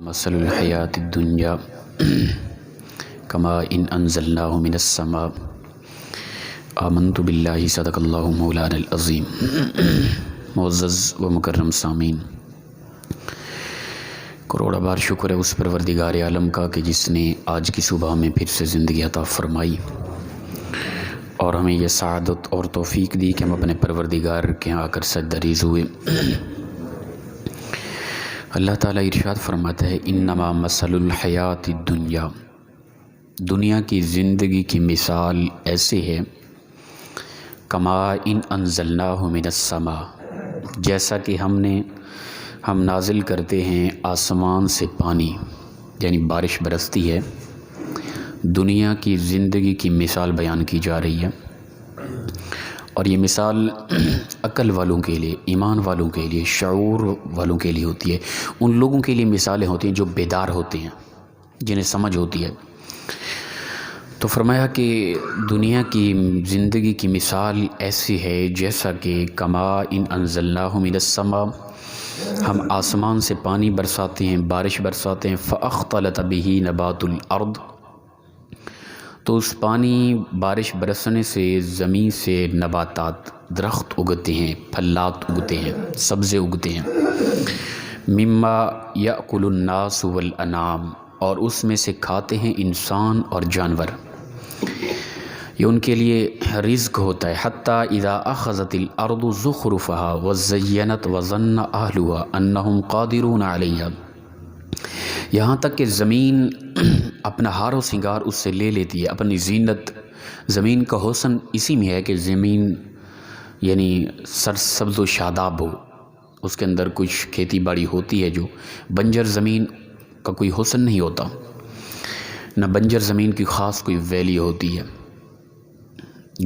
مثل الحیات الدنیا کما ان انزلناہ من السماء آمنت باللہ صدق اللہ مولانا العظیم۔ معزز و مکرم سامعین، کروڑا بار شکر ہے اس پروردگار عالم کا کہ جس نے آج کی صبح میں پھر سے زندگی عطا فرمائی اور ہمیں یہ سعادت اور توفیق دی کہ ہم اپنے پروردگار کے آ کر سجدہ ریز ہوئے۔ اللہ تعالیٰ ارشاد فرماتا ہے انما مثل الحیات الدنیا، دنیا کی زندگی کی مثال ایسے ہے کما ان انزلناہ من السماء، جیسا کہ ہم نازل کرتے ہیں آسمان سے پانی، یعنی بارش برستی ہے۔ دنیا کی زندگی کی مثال بیان کی جا رہی ہے، اور یہ مثال عقل والوں کے لیے، ایمان والوں کے لیے، شعور والوں کے لیے ہوتی ہے۔ ان لوگوں کے لیے مثالیں ہوتی ہیں جو بیدار ہوتے ہیں، جنہیں سمجھ ہوتی ہے۔ تو فرمایا کہ دنیا کی زندگی کی مثال ایسی ہے جیسا کہ کما ان انزلناہ من السماء، ہم آسمان سے پانی برساتے ہیں، بارش برساتے ہیں، فاختلط بہ نبات الارض، تو اس پانی بارش برسنے سے زمین سے نباتات، درخت اگتے ہیں، پھلات اگتے ہیں، سبزے اگتے ہیں۔ مما یأکل الناس والانعام، اور اس میں سے کھاتے ہیں انسان اور جانور، یہ ان کے لیے رزق ہوتا ہے۔ حتی اذا اخذت الارض زخرفها وزینت وظن اہلها انہم قادرون علیہا، یہاں تک کہ زمین اپنا ہار و سنگار اس سے لے لیتی ہے، اپنی زینت۔ زمین کا حسن اسی میں ہے کہ زمین یعنی سرسبز و شاداب ہو، اس کے اندر کچھ کھیتی باڑی ہوتی ہے۔ جو بنجر زمین کا کوئی حسن نہیں ہوتا، نہ بنجر زمین کی خاص کوئی ویلی ہوتی ہے۔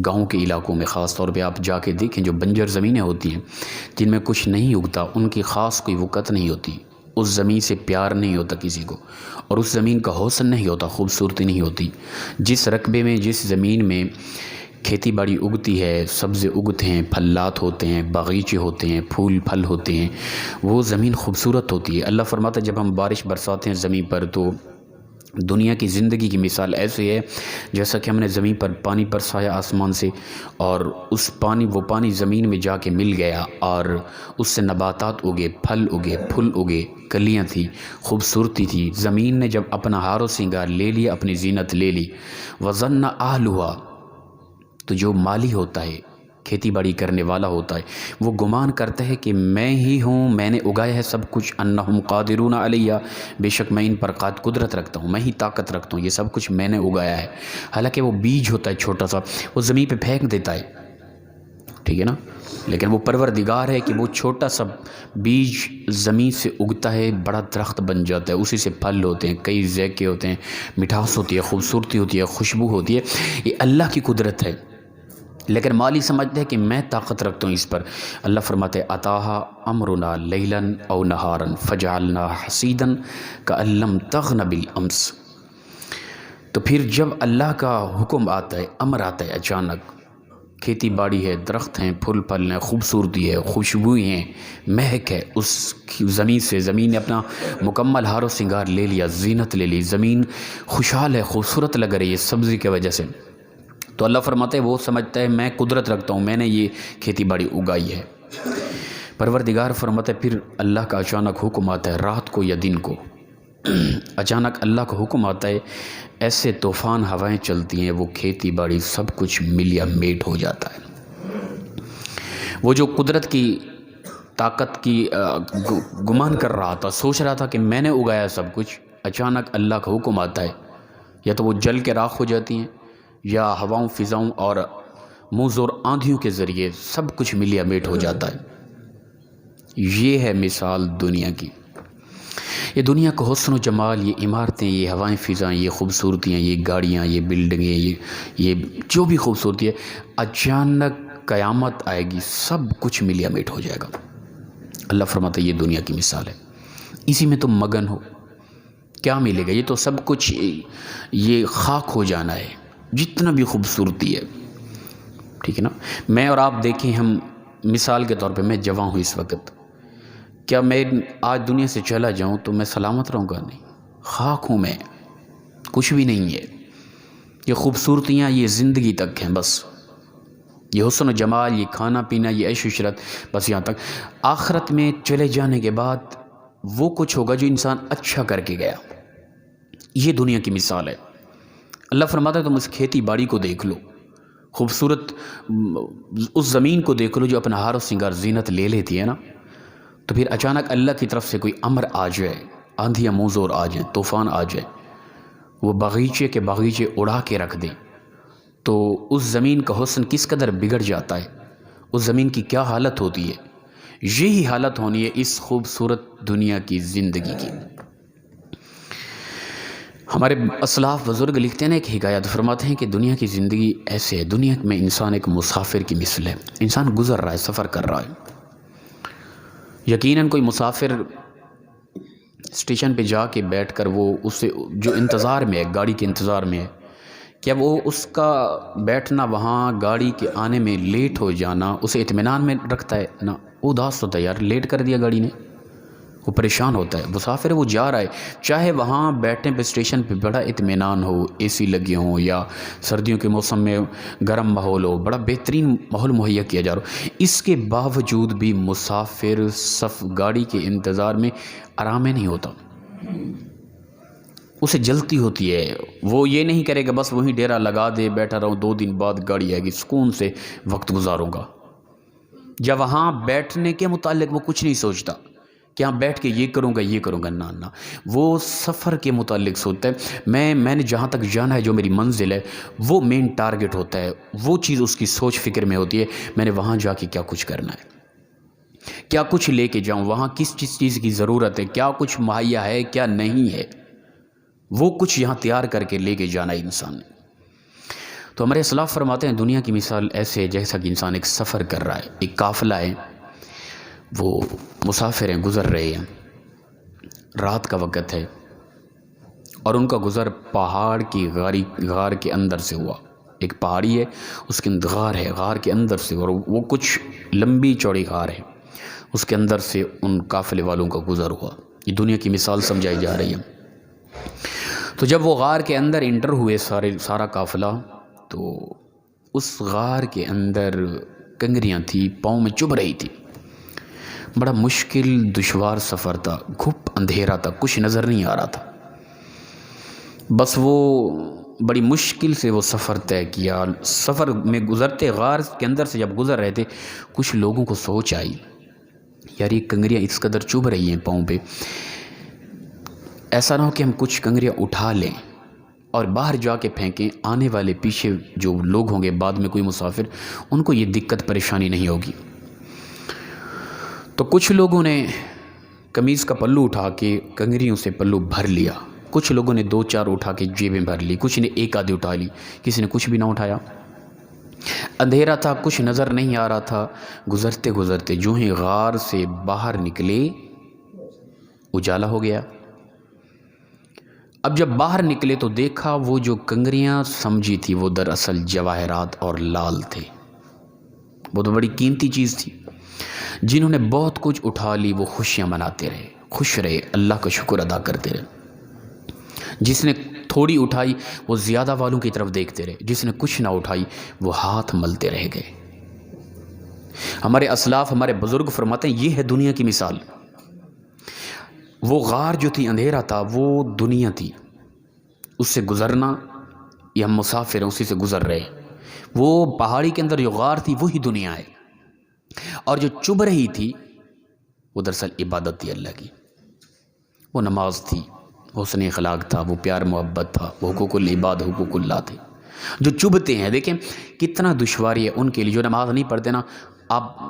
گاؤں کے علاقوں میں خاص طور پہ آپ جا کے دیکھیں، جو بنجر زمینیں ہوتی ہیں جن میں کچھ نہیں اگتا، ان کی خاص کوئی وقت نہیں ہوتی، اس زمین سے پیار نہیں ہوتا کسی کو، اور اس زمین کا حسن نہیں ہوتا، خوبصورتی نہیں ہوتی۔ جس رقبے میں، جس زمین میں کھیتی باڑی اگتی ہے، سبزے اگتے ہیں، پھلات ہوتے ہیں، باغیچے ہوتے ہیں، پھول پھل ہوتے ہیں، وہ زمین خوبصورت ہوتی ہے۔ اللہ فرماتا ہے جب ہم بارش برساتے ہیں زمین پر، تو دنیا کی زندگی کی مثال ایسے ہے جیسا کہ ہم نے زمین پر پانی برسایا آسمان سے، اور وہ پانی زمین میں جا کے مل گیا، اور اس سے نباتات اگے، پھل اگے، پھل اگے، کلیاں تھی، خوبصورتی تھی۔ زمین نے جب اپنا ہار و سنگار لے لیا، اپنی زینت لے لی، وظن اہلھا، تو جو مالی ہوتا ہے، کھیتی باڑی کرنے والا ہوتا ہے، وہ گمان کرتا ہے کہ میں ہی ہوں، میں نے اگایا ہے سب کچھ، انہم قادرون علیہ، بے شک میں ان پر قدرت رکھتا ہوں، میں ہی طاقت رکھتا ہوں، یہ سب کچھ میں نے اگایا ہے۔ حالانکہ وہ بیج ہوتا ہے چھوٹا سا، وہ زمین پہ پھینک دیتا ہے، ٹھیک ہے نا، لیکن وہ پروردگار ہے کہ وہ چھوٹا سا بیج زمین سے اگتا ہے، بڑا درخت بن جاتا ہے، اسی سے پھل ہوتے ہیں، کئی ذائقے ہوتے ہیں، مٹھاس ہوتی ہے، خوبصورتی ہوتی ہے، خوشبو ہوتی ہے۔ یہ اللہ کی قدرت ہے، لیکن مالی سمجھتے ہیں کہ میں طاقت رکھتا ہوں اس پر۔ اللہ فرماتے ہیں اتاہا امرنا لیلا او نہارا فجعلنا حصیدا کأن لم تغن بالامس، تو پھر جب اللہ کا حکم آتا ہے، امر آتا ہے اچانک، کھیتی باڑی ہے، درخت ہیں، پھول پھل ہیں، خوبصورتی ہے، خوشبوئی ہیں، مہک ہے اس زمین سے، زمین نے اپنا مکمل ہار و سنگار لے لیا، زینت لے لی، زمین خوشحال ہے، خوبصورت لگ رہی ہے سبزی کی وجہ سے۔ تو اللہ فرماتے ہیں وہ سمجھتا ہے میں قدرت رکھتا ہوں، میں نے یہ کھیتی باڑی اگائی ہے۔ پروردگار فرماتے ہیں پھر اللہ کا اچانک حکم آتا ہے، رات کو یا دن کو اچانک اللہ کا حکم آتا ہے، ایسے طوفان ہوائیں چلتی ہیں، وہ کھیتی باڑی سب کچھ ملیا میٹ ہو جاتا ہے۔ وہ جو قدرت کی طاقت کی گمان کر رہا تھا، سوچ رہا تھا کہ میں نے اگایا سب کچھ، اچانک اللہ کا حکم آتا ہے، یا تو وہ جل کے راکھ ہو جاتی ہیں، یا ہواؤں فضاؤں اور موز اور آندھیوں کے ذریعے سب کچھ ملیا میٹ ہو جاتا ہے۔ یہ ہے مثال دنیا کی۔ یہ دنیا کا حسن و جمال، یہ عمارتیں، یہ ہوائیں فضائیں، یہ خوبصورتیاں، یہ گاڑیاں، یہ بلڈنگیں، یہ جو بھی خوبصورتی ہے، اچانک قیامت آئے گی، سب کچھ ملیا میٹ ہو جائے گا۔ اللہ فرماتا ہے یہ دنیا کی مثال ہے، اسی میں تم مگن ہو، کیا ملے گا؟ یہ تو سب کچھ یہ خاک ہو جانا ہے، جتنا بھی خوبصورتی ہے، ٹھیک ہے نا۔ میں اور آپ دیکھیں، ہم مثال کے طور پہ، میں جوان ہوں اس وقت، کیا میں آج دنیا سے چلا جاؤں تو میں سلامت رہوں گا؟ نہیں، خاک ہوں میں، کچھ بھی نہیں ہے۔ یہ خوبصورتیاں یہ زندگی تک ہیں، بس یہ حسن و جمال، یہ کھانا پینا، یہ عیش و عشرت، بس یہاں تک۔ آخرت میں چلے جانے کے بعد وہ کچھ ہوگا جو انسان اچھا کر کے گیا۔ یہ دنیا کی مثال ہے۔ اللہ فرماتا ہے تم اس کھیتی باڑی کو دیکھ لو، خوبصورت اس زمین کو دیکھ لو جو اپنا ہار و سنگار زینت لے لیتی ہے نا، تو پھر اچانک اللہ کی طرف سے کوئی امر آ جائے، آندھیاں منہ زور آ جائیں، طوفان آ جائے، وہ باغیچے کے باغیچے اڑا کے رکھ دیں، تو اس زمین کا حسن کس قدر بگڑ جاتا ہے، اس زمین کی کیا حالت ہوتی ہے۔ یہی حالت ہونی ہے اس خوبصورت دنیا کی زندگی کی۔ ہمارے اسلاف بزرگ لکھتے ہیں ایک حکایت، فرماتے ہیں کہ دنیا کی زندگی ایسے ہے، دنیا میں انسان ایک مسافر کی مثل ہے، انسان گزر رہا ہے، سفر کر رہا ہے۔ یقیناً کوئی مسافر اسٹیشن پہ جا کے بیٹھ کر وہ اسے جو انتظار میں ہے، گاڑی کے انتظار میں ہے، کیا وہ اس کا بیٹھنا وہاں گاڑی کے آنے میں لیٹ ہو جانا اسے اطمینان میں رکھتا ہے؟ نہ، وہ اداس ہوتا ہے، یار لیٹ کر دیا گاڑی نے، وہ پریشان ہوتا ہے۔ مسافر وہ جا رہا ہے، چاہے وہاں بیٹھنے پہ اسٹیشن پہ بڑا اطمینان ہو، اے سی لگے ہوں یا سردیوں کے موسم میں گرم ماحول ہو، بڑا بہترین ماحول مہیا کیا جا رہا ہو، اس کے باوجود بھی مسافر گاڑی کے انتظار میں آرام نہیں ہوتا، اسے جلتی ہوتی ہے۔ وہ یہ نہیں کرے گا بس وہیں ڈیرا لگا دے بیٹھا رہوں، 2 دن بعد گاڑی آئے گی، سکون سے وقت گزاروں گا۔ یا وہاں بیٹھنے کے متعلق وہ کچھ نہیں سوچتا کہ ہاں بیٹھ کے یہ کروں گا یہ کروں گا، نہ وہ سفر کے متعلق سوچتا ہے، میں نے جہاں تک جانا ہے، جو میری منزل ہے، وہ مین ٹارگٹ ہوتا ہے، وہ چیز اس کی سوچ فکر میں ہوتی ہے، میں نے وہاں جا کے کیا کچھ کرنا ہے، کیا کچھ لے کے جاؤں، وہاں کس چیز کی ضرورت ہے، کیا کچھ مہیا ہے کیا نہیں ہے، وہ کچھ یہاں تیار کر کے لے کے جانا ہے انسان نے۔ تو ہمارے اسلاف فرماتے ہیں دنیا کی مثال ایسے ہے جیسا کہ انسان ایک سفر کر رہا ہے، ایک قافلہ ہے، وہ مسافر ہیں، گزر رہے ہیں، رات کا وقت ہے اور ان کا گزر پہاڑ کی غار کے اندر سے ہوا۔ ایک پہاڑی ہے، اس کے اندر غار ہے، غار کے اندر سے، اور وہ کچھ لمبی چوڑی غار ہے، اس کے اندر سے ان قافلے والوں کا گزر ہوا۔ یہ دنیا کی مثال سمجھائی جا رہی ہے۔ تو جب وہ غار کے اندر انٹر ہوئے سارا قافلہ، تو اس غار کے اندر کنگریاں تھیں، پاؤں میں چبھ رہی تھی، بڑا مشکل دشوار سفر تھا، گھپ اندھیرا تھا، کچھ نظر نہیں آ رہا تھا، بس وہ بڑی مشکل سے وہ سفر طے کیا۔ سفر میں گزرتے غار کے اندر سے جب گزر رہے تھے، کچھ لوگوں کو سوچ آئی، یار یہ کنگریاں اس قدر چبھ رہی ہیں پاؤں پہ، ایسا نہ ہو کہ ہم کچھ کنگریاں اٹھا لیں اور باہر جا کے پھینکیں، آنے والے پیچھے جو لوگ ہوں گے بعد میں کوئی مسافر، ان کو یہ دقت پریشانی نہیں ہوگی۔ تو کچھ لوگوں نے قمیض کا پلو اٹھا کے کنگریوں سے پلو بھر لیا، کچھ لوگوں نے 2-4 اٹھا کے جیبیں بھر لی، کچھ نے 1 آدھی اٹھا لی، کسی نے کچھ بھی نہ اٹھایا۔ اندھیرا تھا، کچھ نظر نہیں آ رہا تھا، گزرتے گزرتے جو ہی غار سے باہر نکلے اجالا ہو گیا۔ اب جب باہر نکلے تو دیکھا وہ جو کنگریاں سمجھی تھی وہ دراصل جواہرات اور لال تھے، وہ تو بڑی قیمتی چیز تھی۔ جنہوں نے بہت کچھ اٹھا لی وہ خوشیاں مناتے رہے، خوش رہے، اللہ کا شکر ادا کرتے رہے۔ جس نے تھوڑی اٹھائی وہ زیادہ والوں کی طرف دیکھتے رہے، جس نے کچھ نہ اٹھائی وہ ہاتھ ملتے رہ گئے۔ ہمارے اسلاف، ہمارے بزرگ فرماتے ہیں یہ ہے دنیا کی مثال۔ وہ غار جو تھی، اندھیرا تھا، وہ دنیا تھی، اس سے گزرنا، یہ ہم مسافر ہیں اسی سے گزر رہے۔ وہ پہاڑی کے اندر جو غار تھی وہی دنیا ہے، اور جو چبھ رہی تھی وہ دراصل عبادت تھی اللہ کی، وہ نماز تھی، وہ حسن اخلاق تھا، وہ پیار محبت تھا، وہ حقوق العباد، حقوق اللہ تھے۔ جو چبھتے ہیں، دیکھیں کتنا دشواری ہے ان کے لیے جو نماز نہیں پڑھتے نا۔ آپ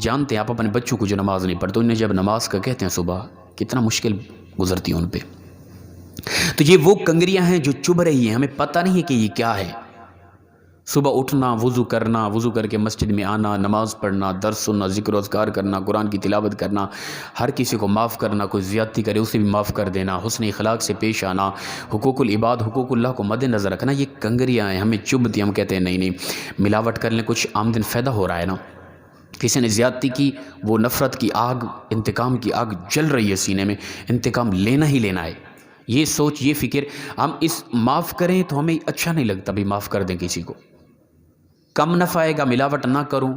جانتے ہیں، آپ اپنے بچوں کو جو نماز نہیں پڑھتے انہیں جب نماز کا کہتے ہیں صبح، کتنا مشکل گزرتی ہے ان پہ۔ تو یہ وہ کنگریاں ہیں جو چبھ رہی ہیں، ہمیں پتہ نہیں ہے کہ یہ کیا ہے۔ صبح اٹھنا، وضو کرنا، وضو کر کے مسجد میں آنا، نماز پڑھنا، درس سننا، ذکر و اذکار کرنا، قرآن کی تلاوت کرنا، ہر کسی کو معاف کرنا، کوئی زیادتی کرے اسے بھی معاف کر دینا، حسن اخلاق سے پیش آنا، حقوق العباد، حقوق اللہ کو مد نظر رکھنا، یہ کنگریاں ہیں، ہمیں چبھتی، ہم کہتے ہیں نہیں ملاوٹ کر لیں، کچھ آمدن فائدہ ہو رہا ہے نا، کسی نے زیادتی کی، وہ نفرت کی آگ، انتقام کی آگ جل رہی ہے سینے میں، انتقام لینا ہی لینا ہے، یہ سوچ، یہ فکر. ہم اس معاف کریں تو ہمیں اچھا نہیں لگتا بھی معاف کر دیں کسی کو. کم نفع آئے گا، ملاوٹ نہ کروں،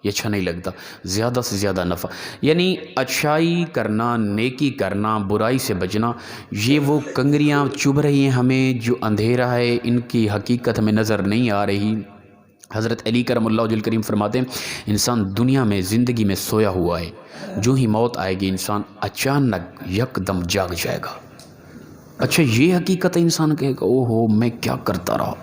یہ اچھا نہیں لگتا. زیادہ سے زیادہ نفع، یعنی اچھائی کرنا، نیکی کرنا، برائی سے بچنا، یہ وہ کنگریاں چبھ رہی ہیں ہمیں، جو اندھیرا ہے ان کی حقیقت ہمیں نظر نہیں آ رہی. حضرت علی کرم اللہ وجہ الکریم فرماتے ہیں انسان دنیا میں زندگی میں سویا ہوا ہے، جو ہی موت آئے گی انسان اچانک یکدم جاگ جائے گا. اچھا یہ حقیقت ہے، انسان کہے گا او ہو میں کیا کرتا رہا.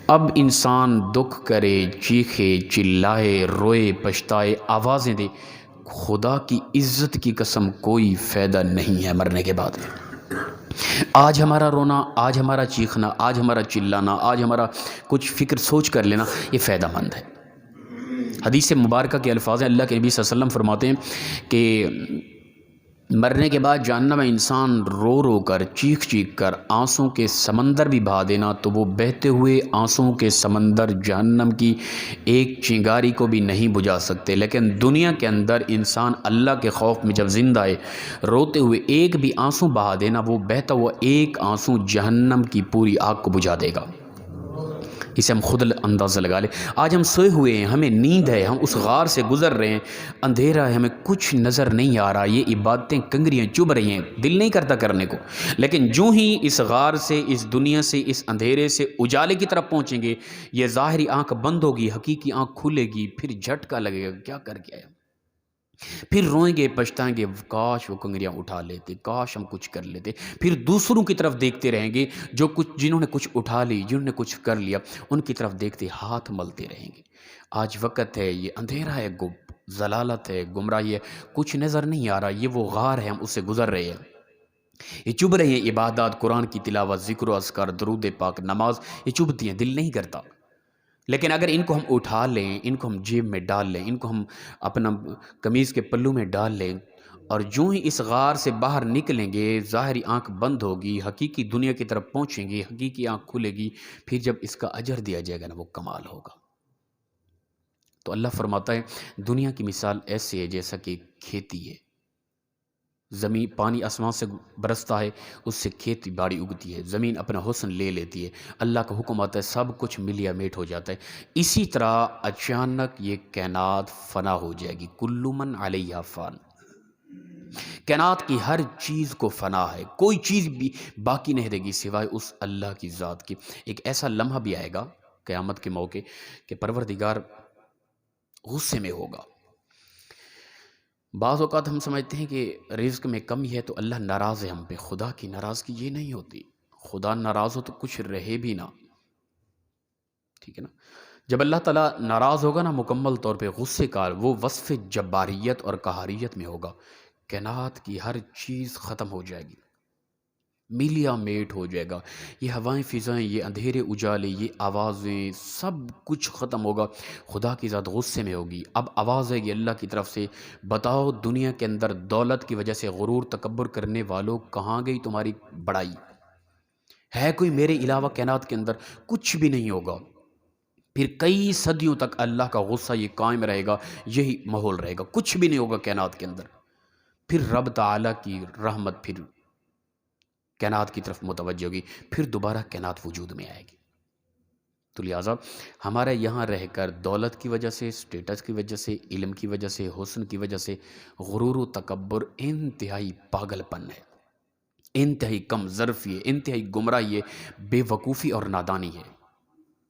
اب انسان دکھ کرے، چیخے، چلائے، روئے، پچھتائے، آوازیں دے، خدا کی عزت کی قسم کوئی فائدہ نہیں ہے مرنے کے بعد. آج ہمارا رونا، آج ہمارا چیخنا، آج ہمارا چلانا، آج ہمارا کچھ فکر سوچ کر لینا، یہ فائدہ مند ہے. حدیث مبارکہ کے الفاظ ہیں، اللہ کے نبی صلی اللہ علیہ وسلم فرماتے ہیں کہ مرنے کے بعد جہنم میں انسان رو رو کر، چیخ چیخ کر آنسوں کے سمندر بھی بہا دینا تو وہ بہتے ہوئے آنسوں کے سمندر جہنم کی ایک چنگاری کو بھی نہیں بجھا سکتے. لیکن دنیا کے اندر انسان اللہ کے خوف میں جب زندہ ہے، روتے ہوئے ایک بھی آنسو بہا دینا، وہ بہتا ہوا ایک آنسو جہنم کی پوری آگ کو بجھا دے گا. اسے ہم خود اندازہ لگا لیں. آج ہم سوئے ہوئے ہیں، ہمیں نیند ہے، ہم اس غار سے گزر رہے ہیں، اندھیرا ہے، ہمیں کچھ نظر نہیں آ رہا، یہ عبادتیں کنگریاں چبھ رہی ہیں، دل نہیں کرتا کرنے کو. لیکن جو ہی اس غار سے، اس دنیا سے، اس اندھیرے سے اجالے کی طرف پہنچیں گے، یہ ظاہری آنکھ بند ہوگی، حقیقی آنکھ کھلے گی، پھر جھٹکا لگے گا کیا کر کے آیا. پھر روئیں گے، پچھتائیں گے، کاش وہ کنگریاں اٹھا لیتے، کاش ہم کچھ کر لیتے. پھر دوسروں کی طرف دیکھتے رہیں گے، جنہوں نے کچھ اٹھا لی، جنہوں نے کچھ کر لیا، ان کی طرف دیکھتے ہاتھ ملتے رہیں گے. آج وقت ہے، یہ اندھیرا ہے، ضلالت ہے، گمراہی ہے، کچھ نظر نہیں آ رہا، یہ وہ غار ہے، ہم اس سے گزر رہے ہیں. یہ چبھ رہے ہیں عبادات، قرآن کی تلاوت، ذکر و اذکار، درود پاک، نماز، یہ چبھتی ہیں، دل نہیں کرتا. لیکن اگر ان کو ہم اٹھا لیں، ان کو ہم جیب میں ڈال لیں، ان کو ہم اپنا قمیض کے پلو میں ڈال لیں، اور جو ہی اس غار سے باہر نکلیں گے، ظاہری آنکھ بند ہوگی، حقیقی دنیا کی طرف پہنچیں گے، حقیقی آنکھ کھلے گی، پھر جب اس کا اجر دیا جائے گا نا، وہ کمال ہوگا. تو اللہ فرماتا ہے دنیا کی مثال ایسی ہے جیسا کہ کھیتی ہے. زمین، پانی آسمان سے برستا ہے، اس سے کھیتی باڑی اگتی ہے، زمین اپنا حسن لے لیتی ہے، اللہ کا حکم آتا ہے، سب کچھ ملیا میٹ ہو جاتا ہے. اسی طرح اچانک یہ کائنات فنا ہو جائے گی. کل من علیہا فان، کائنات کی ہر چیز کو فنا ہے، کوئی چیز بھی باقی نہیں رہے گی سوائے اس اللہ کی ذات کی. ایک ایسا لمحہ بھی آئے گا قیامت کے موقع کہ پروردگار غصے میں ہوگا. بعض اوقات ہم سمجھتے ہیں کہ رزق میں کمی ہے تو اللہ ناراض ہے ہم پہ. خدا کی ناراضگی یہ نہیں ہوتی. خدا ناراض ہو تو کچھ رہے بھی نہ، ٹھیک ہے نا. جب اللہ تعالیٰ ناراض ہوگا نا مکمل طور پہ غصے کا، وہ وصف جباریت اور قہاریت میں ہوگا. کائنات کی ہر چیز ختم ہو جائے گی، ملیا میٹ ہو جائے گا. یہ ہوائیں، فضائیں، یہ اندھیرے اجالے، یہ آوازیں، سب کچھ ختم ہوگا. خدا کی ذات غصے میں ہوگی. اب آواز آئے گی اللہ کی طرف سے، بتاؤ دنیا کے اندر دولت کی وجہ سے غرور تکبر کرنے والوں، کہاں گئی تمہاری بڑائی؟ ہے کوئی میرے علاوہ کائنات کے اندر؟ کچھ بھی نہیں ہوگا. پھر کئی صدیوں تک اللہ کا غصہ یہ قائم رہے گا، یہی ماحول رہے گا، کچھ بھی نہیں ہوگا کائنات کے اندر. پھر رب تعالیٰ کی رحمت پھر کائنات کی طرف متوجہ ہوگی، پھر دوبارہ کائنات وجود میں آئے گی. تو لہٰذا ہمارے یہاں رہ کر دولت کی وجہ سے، سٹیٹس کی وجہ سے، علم کی وجہ سے، حسن کی وجہ سے غرور و تکبر انتہائی پاگل پن ہے، انتہائی کم ظرفی ہے، انتہائی گمراہی ہے، بے وقوفی اور نادانی ہے.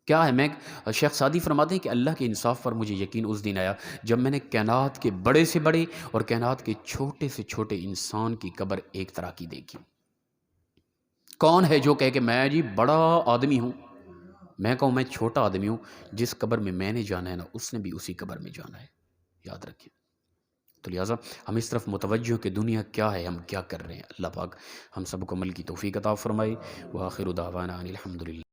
کیا ہے؟ میں شیخ سعدی فرماتے ہیں کہ اللہ کے انصاف پر مجھے یقین اس دن آیا جب میں نے کائنات کے بڑے سے بڑے اور کائنات کے چھوٹے سے چھوٹے انسان کی قبر ایک طرح کی دیکھی. کون ہے جو کہے کہ میں جی بڑا آدمی ہوں؟ میں کہوں میں چھوٹا آدمی ہوں. جس قبر میں میں نے جانا ہے نا، اس نے بھی اسی قبر میں جانا ہے، یاد رکھیں. تو لہٰذا ہم اس طرف متوجہ کہ دنیا کیا ہے، ہم کیا کر رہے ہیں. اللہ پاک ہم سب کو عمل کی توفیق عطا فرمائے. وآخر دعوانا ان الحمد للہ.